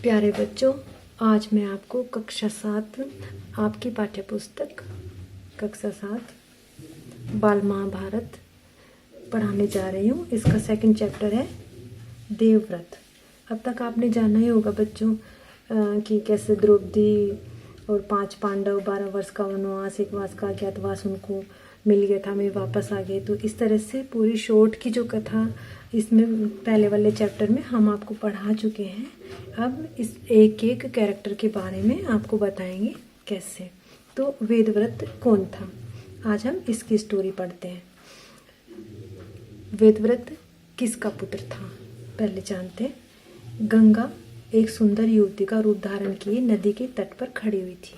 प्यारे बच्चों, आज मैं आपको कक्षा 7 आपकी पाठ्य पुस्तक कक्षा 7 बाल महाभारत पढ़ाने जा रही हूँ। इसका सेकंड चैप्टर है देवव्रत। अब तक आपने जाना ही होगा बच्चों कि कैसे द्रौपदी और 5 पांडव 12 वर्ष का वनवास, एक मास का अज्ञातवास उनको मिल गया था, मैं वापस आ गए। तो इस तरह से पूरी शॉर्ट की जो कथा इसमें पहले वाले चैप्टर में हम आपको पढ़ा चुके हैं। अब इस एक एक कैरेक्टर के बारे में आपको बताएंगे कैसे। तो वेदव्रत कौन था, आज हम इसकी स्टोरी पढ़ते हैं। वेदव्रत किसका पुत्र था, पहले जानते हैं। गंगा एक सुंदर युवती का रूप धारण किए नदी के तट पर खड़ी हुई थी।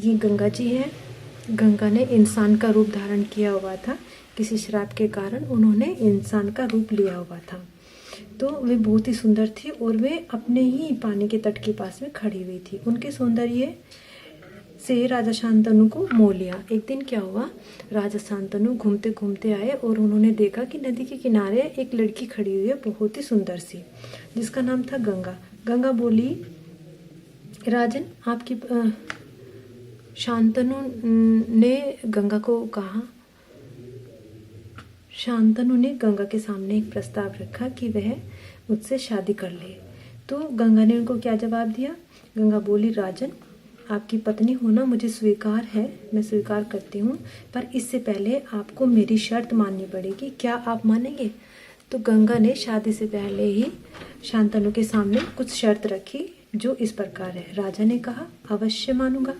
ये गंगा जी हैं। गंगा ने इंसान का रूप धारण किया हुआ था, किसी श्राप के कारण उन्होंने इंसान का रूप लिया हुआ था। तो वे बहुत ही सुंदर थी और वे अपने ही पानी के तट के पास में खड़ी हुई थी। उनके सौंदर्य से राजा शांतनु को मोह लिया। एक दिन क्या हुआ, राजा शांतनु घूमते घूमते आए और उन्होंने देखा कि नदी के किनारे एक लड़की खड़ी हुई है, बहुत ही सुंदर सी, जिसका नाम था गंगा। गंगा बोली, राजन आपकी शांतनु ने गंगा को कहा, शांतनु ने गंगा के सामने एक प्रस्ताव रखा कि वह मुझसे शादी कर ले। तो गंगा ने उनको क्या जवाब दिया। गंगा बोली, राजन आपकी पत्नी होना मुझे स्वीकार है, मैं स्वीकार करती हूँ, पर इससे पहले आपको मेरी शर्त माननी पड़ेगी। क्या आप मानेंगे? तो गंगा ने शादी से पहले ही शांतनु के सामने कुछ शर्त रखी जो इस प्रकार है। राजा ने कहा, अवश्य मानूंगा।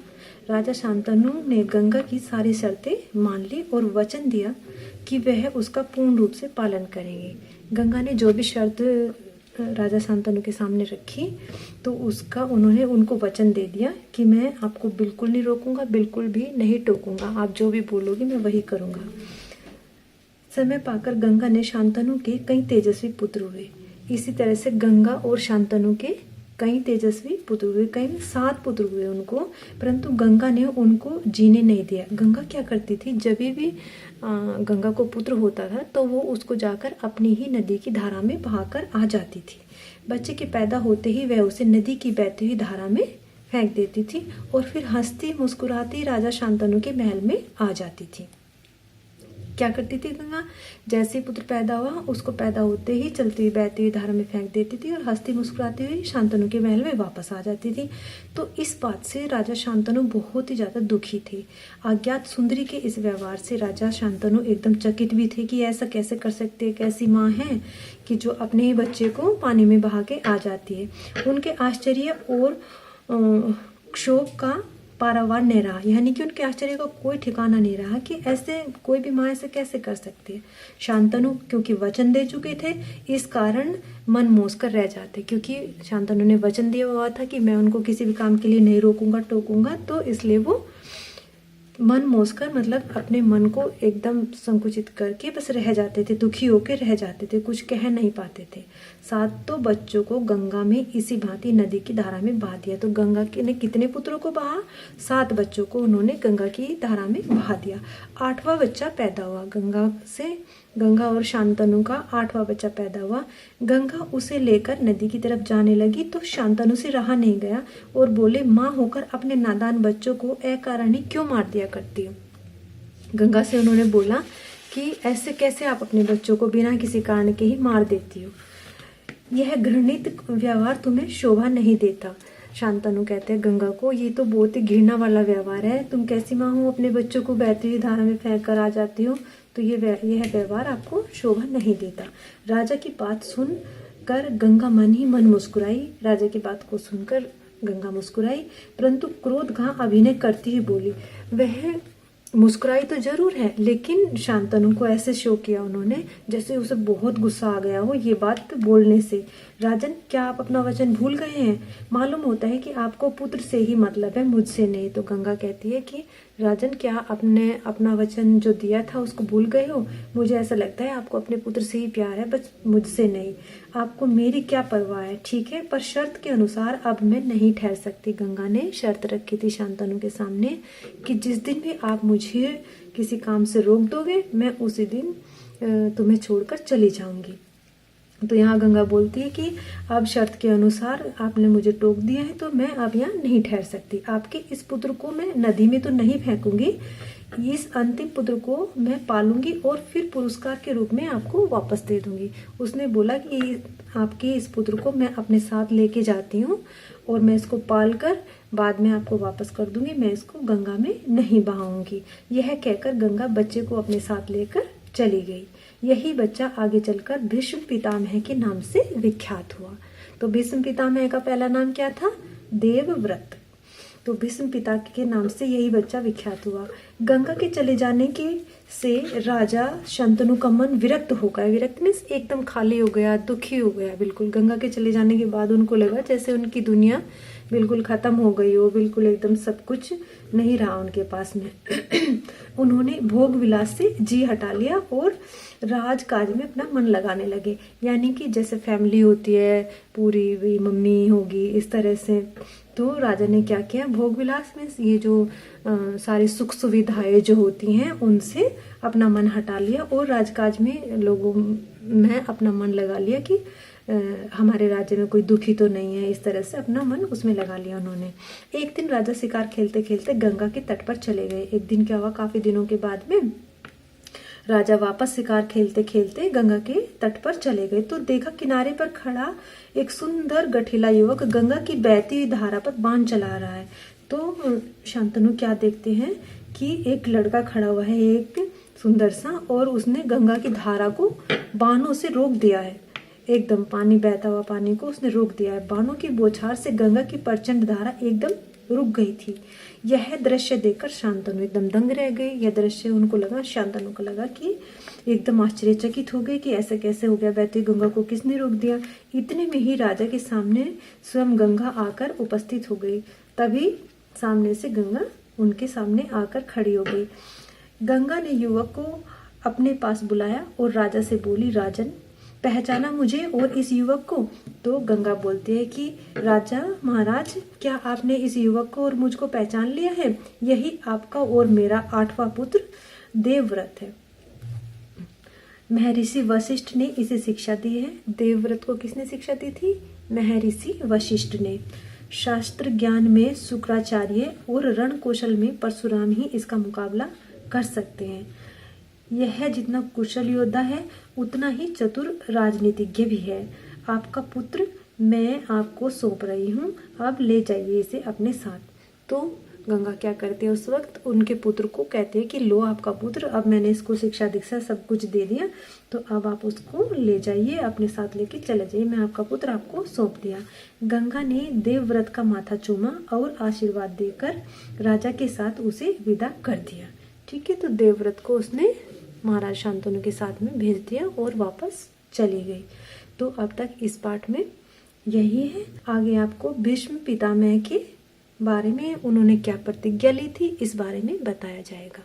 राजा शांतनु ने गंगा की सारी शर्तें मान ली और वचन दिया कि वह उसका पूर्ण रूप से पालन करेंगे। गंगा ने जो भी शर्त राजा शांतनु के सामने रखी तो उसका उन्होंने उनको वचन दे दिया कि मैं आपको बिल्कुल नहीं रोकूंगा, बिल्कुल भी नहीं टोकूंगा, आप जो भी बोलोगे मैं वही करूंगा। समय पाकर गंगा ने शांतनु के कई तेजस्वी पुत्र हुए। इसी तरह से गंगा और शांतनु के कई तेजस्वी पुत्र हुए, कई 7 पुत्र हुए उनको, परंतु गंगा ने उनको जीने नहीं दिया। गंगा क्या करती थी, जब भी गंगा को पुत्र होता था तो वो उसको जाकर अपनी ही नदी की धारा में बहाकर आ जाती थी। बच्चे के पैदा होते ही वह उसे नदी की बहती हुई धारा में फेंक देती थी और फिर हंसती मुस्कुराती राजा शांतनु के महल में आ जाती थी। क्या करती थी गंगा, जैसे पुत्र पैदा हुआ उसको पैदा होते ही चलती हुई बहती हुई धारा में फेंक देती थी और हंसती मुस्कुराती हुई शांतनु के महल में वापस आ जाती थी। तो इस बात से राजा शांतनु बहुत ही ज्यादा दुखी थे। अज्ञात सुंदरी के इस व्यवहार से राजा शांतनु एकदम चकित भी थे कि ऐसा कैसे कर सकते, कैसी माँ है कि जो अपने ही बच्चे को पानी में बहा के आ जाती है। उनके आश्चर्य और क्षोभ का पारावार नहीं रहा, यानी कि उनके आश्चर्य का कोई ठिकाना नहीं रहा कि ऐसे कोई भी माँ ऐसे कैसे कर सकती है। शांतनु क्योंकि वचन दे चुके थे, इस कारण मन मोस कर रह जाते, क्योंकि शांतनु ने वचन दिया हुआ था कि मैं उनको किसी भी काम के लिए नहीं रोकूंगा टोकूंगा, तो इसलिए वो मन मोस कर मतलब अपने मन को एकदम संकुचित करके बस रह जाते थे, दुखी होकर रह जाते थे, कुछ कह नहीं पाते थे। 7 बच्चों को गंगा में इसी भांति नदी की धारा में बहा दिया। तो गंगा ने कितने पुत्रों को बहा, 7 बच्चों को उन्होंने गंगा की धारा में बहा दिया। 8वां बच्चा पैदा हुआ गंगा और शांतनु का 8वां बच्चा पैदा हुआ। गंगा उसे लेकर नदी की तरफ जाने लगी तो शांतनु से रहा नहीं गया और बोले, माँ होकर अपने नादान बच्चों को अकारण ही क्यों मार दिया करती हो। गंगा से उन्होंने बोला कि ऐसे कैसे आप अपने बच्चों को बिना किसी कारण के ही मार देती हो, यह घृणित व्यवहार तुम्हें शोभा नहीं देता। शांतनु कहते हैं गंगा को, ये तो बहुत ही घृणा वाला व्यवहार है, तुम कैसी माँ हो, अपने बच्चों को बहती हुई धारा में फेंक कर आ जाती हो, तो यह व्यवहार आपको शोभा नहीं देता। राजा की बात सुनकर गंगा मन ही मन मुस्कुराई। राजा की बात को सुनकर गंगा मुस्कुराई, परंतु क्रोध का अभिनय करती ही बोली। वह मुस्कुराई तो जरूर है, लेकिन शांतनु को ऐसे शो किया उन्होंने जैसे उसे बहुत गुस्सा आ गया हो ये बात बोलने से। राजन, क्या आप अपना वचन भूल गए हैं? मालूम होता है कि आपको पुत्र से ही मतलब है, मुझसे नहीं। तो गंगा कहती है कि राजन, क्या आपने अपना वचन जो दिया था उसको भूल गए हो? मुझे ऐसा लगता है आपको अपने पुत्र से ही प्यार है, बस मुझसे नहीं। आपको मेरी क्या परवाह है, ठीक है, पर शर्त के अनुसार अब मैं नहीं ठहर सकती। गंगा ने शर्त रखी थी शांतनु के सामने कि जिस दिन भी आप मुझे किसी काम से रोक दोगे मैं उसी दिन तुम्हें छोड़कर चली जाऊंगी। तो यहाँ गंगा बोलती है कि अब शर्त के अनुसार आपने मुझे टोक दिया है तो मैं अब यहाँ नहीं ठहर सकती। आपके इस पुत्र को मैं नदी में तो नहीं फेंकूंगी, इस अंतिम पुत्र को मैं पालूंगी और फिर पुरस्कार के रूप में आपको वापस दे दूंगी। उसने बोला कि आपके इस पुत्र को मैं अपने साथ लेके जाती हूँ और मैं इसको पाल कर बाद में आपको वापस कर दूंगी, मैं इसको गंगा में नहीं बहाऊंगी। यह कहकर गंगा बच्चे को अपने साथ लेकर चली गई। यही बच्चा आगे चलकर भीष्म पितामह के नाम से विख्यात हुआ। तो भीष्म पितामह का पहला नाम क्या था? देवव्रत। तो भीष्म पिता के नाम से यही बच्चा विख्यात हुआ। गंगा के चले जाने के से राजा शंतनु का मन विरक्त हो गया। विरक्त मीन्स एकदम खाली हो गया, दुखी हो गया बिल्कुल। गंगा के चले जाने के बाद उनको लगा जैसे उनकी दुनिया बिल्कुल खत्म हो गई हो, बिल्कुल एकदम सब कुछ नहीं रहा उनके पास में। उन्होंने भोग विलास से जी हटा लिया और राजकाज में अपना मन लगाने लगे। यानी कि जैसे फैमिली होती है पूरी, मम्मी होगी, इस तरह से। तो राजा ने क्या किया, भोग विलास में ये जो सारी सुख सुविधाएं जो होती हैं उनसे अपना मन हटा लिया और राजकाज में लोगों में अपना मन लगा लिया कि हमारे राज्य में कोई दुखी तो नहीं है। इस तरह से अपना मन उसमें लगा लिया उन्होंने। एक दिन राजा शिकार खेलते खेलते गंगा के तट पर चले गए। एक दिन क्या हुआ, काफी दिनों के बाद में राजा वापस शिकार खेलते खेलते गंगा के तट पर चले गए तो देखा किनारे पर खड़ा एक सुंदर गठीला युवक गंगा की बहती हुई धारा पर बाण चला रहा है। तो शांतनु क्या देखते हैं कि एक लड़का खड़ा हुआ है, एक सुंदर सा, और उसने गंगा की धारा को बाणों से रोक दिया है। एकदम पानी, बहता हुआ पानी को उसने रोक दिया है। बाणों की बौछार से गंगा की प्रचंड धारा एकदम रुक गई थी। यह दृश्य देखकर शांतनु एकदम दंग रह गई। यह दृश्य उनको लगा, शांतनु को लगा कि एकदम आश्चर्यचकित हो गए कि ऐसे कैसे हो गया, बहती गंगा को किसने रोक दिया। इतने में ही राजा के सामने स्वयं गंगा आकर उपस्थित हो गई। तभी सामने से गंगा उनके सामने आकर खड़ी हो गई। गंगा ने युवक को अपने पास बुलाया और राजा से बोली, राजन पहचाना मुझे और इस युवक को? तो गंगा बोलती है कि राजा महाराज, क्या आपने इस युवक को और मुझको पहचान लिया है? यही आपका और मेरा 8वां पुत्र देवव्रत है। महर्षि वशिष्ठ ने इसे शिक्षा दी है। देवव्रत को किसने शिक्षा दी थी? महर्षि वशिष्ठ ने। शास्त्र ज्ञान में शुक्राचार्य और रण कौशल में परशुराम ही इसका मुकाबला कर सकते हैं। यह जितना कुशल योद्धा है उतना ही चतुर राजनीतिज्ञ भी है। आपका पुत्र मैं आपको सौंप रही हूँ, अब ले जाइए इसे अपने साथ। तो गंगा क्या करते हैं उस वक्त, उनके पुत्र को कहते हैं कि लो आपका पुत्र, अब मैंने इसको शिक्षा दीक्षा सब कुछ दे दिया, तो अब आप उसको ले जाइए, अपने साथ लेके चले जाइए, मैं आपका पुत्र आपको सौंप दिया। गंगा ने देवव्रत का माथा चूमा और आशीर्वाद देकर राजा के साथ उसे विदा कर दिया। ठीक है, तो देवव्रत को उसने महाराज शांतनु के साथ में भेज दिया और वापस चली गई। तो अब तक इस पाठ में यही है। आगे आपको भीष्म पितामह के बारे में, उन्होंने क्या प्रतिज्ञा ली थी, इस बारे में बताया जाएगा।